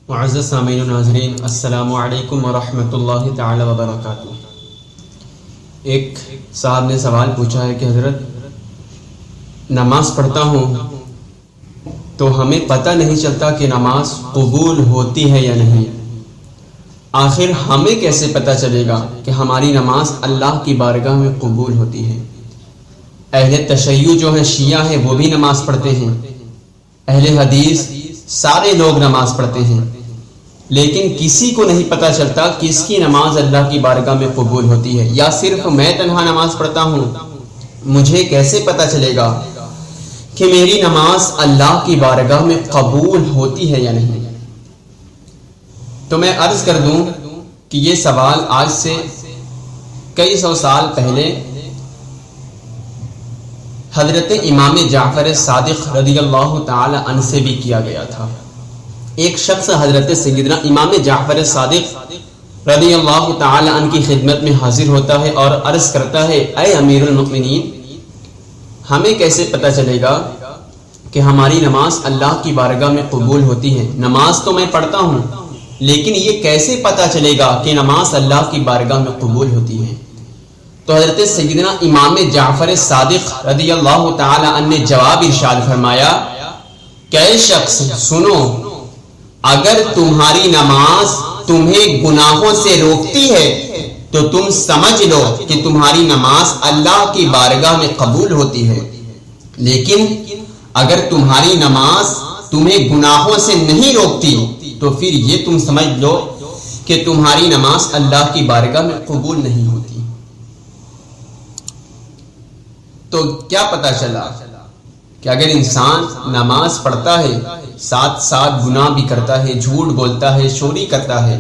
معزز سامعین و ناظرین، السلام علیکم ورحمۃ اللہ تعالی وبرکاتہ۔ ایک صاحب نے سوال پوچھا ہے کہ حضرت نماز پڑھتا ہوں تو ہمیں پتہ نہیں چلتا کہ نماز قبول ہوتی ہے یا نہیں، آخر ہمیں کیسے پتہ چلے گا کہ ہماری نماز اللہ کی بارگاہ میں قبول ہوتی ہے؟ اہل تشیع جو ہیں، شیعہ ہیں، وہ بھی نماز پڑھتے ہیں، اہل حدیث سارے لوگ نماز پڑھتے ہیں، لیکن کسی کو نہیں پتہ چلتا کس کی نماز اللہ کی بارگاہ میں قبول ہوتی ہے۔ یا صرف میں تنہا نماز پڑھتا ہوں، مجھے کیسے پتہ چلے گا کہ میری نماز اللہ کی بارگاہ میں قبول ہوتی ہے یا نہیں؟ تو میں عرض کر دوں کہ یہ سوال آج سے کئی سو سال پہلے حضرت امام جعفر صادق رضی اللہ تعالی عنہ سے بھی کیا گیا تھا۔ ایک شخص حضرت سیدنا امام جعفر صادق رضی اللہ تعالی عنہ کی خدمت میں حاضر ہوتا ہے اور عرض کرتا ہے، اے امیر المؤمنین، ہمیں کیسے پتہ چلے گا کہ ہماری نماز اللہ کی بارگاہ میں قبول ہوتی ہے؟ نماز تو میں پڑھتا ہوں، لیکن یہ کیسے پتہ چلے گا کہ نماز اللہ کی بارگاہ میں قبول ہوتی ہے؟ تو حضرت سیدنا امام جعفر صادق رضی اللہ تعالی عنہ نے جواب ارشاد فرمایا کہ اے شخص سنو، اگر تمہاری نماز تمہیں گناہوں سے روکتی ہے تو تم سمجھ لو کہ تمہاری نماز اللہ کی بارگاہ میں قبول ہوتی ہے، لیکن اگر تمہاری نماز تمہیں گناہوں سے نہیں روکتی تو پھر یہ تم سمجھ لو کہ تمہاری نماز اللہ کی بارگاہ میں قبول نہیں ہوتی۔ تو کیا پتہ چلا کہ اگر انسان نماز پڑھتا ہے، ساتھ ساتھ گناہ بھی کرتا ہے، جھوٹ بولتا ہے، چوری کرتا ہے،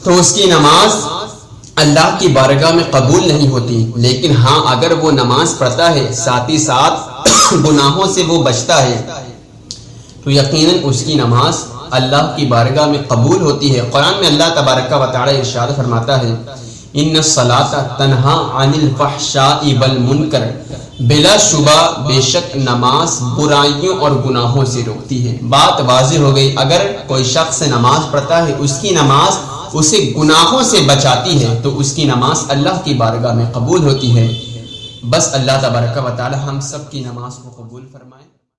تو اس کی نماز اللہ کی بارگاہ میں قبول نہیں ہوتی۔ لیکن ہاں، اگر وہ نماز پڑھتا ہے، ساتھ ہی ساتھ گناہوں سے وہ بچتا ہے، تو یقیناً اس کی نماز اللہ کی بارگاہ میں قبول ہوتی ہے۔ قرآن میں اللہ تبارک و تعالی ارشاد فرماتا ہے، ان الصلاۃ تنہا عن الفحشاء والمنکر، بلا شبہ بے شک نماز برائیوں اور گناہوں سے روکتی ہے۔ بات واضح ہو گئی، اگر کوئی شخص نماز پڑھتا ہے، اس کی نماز اسے گناہوں سے بچاتی ہے تو اس کی نماز اللہ کی بارگاہ میں قبول ہوتی ہے۔ بس اللہ تبارک و تعالی ہم سب کی نماز کو قبول فرمائے۔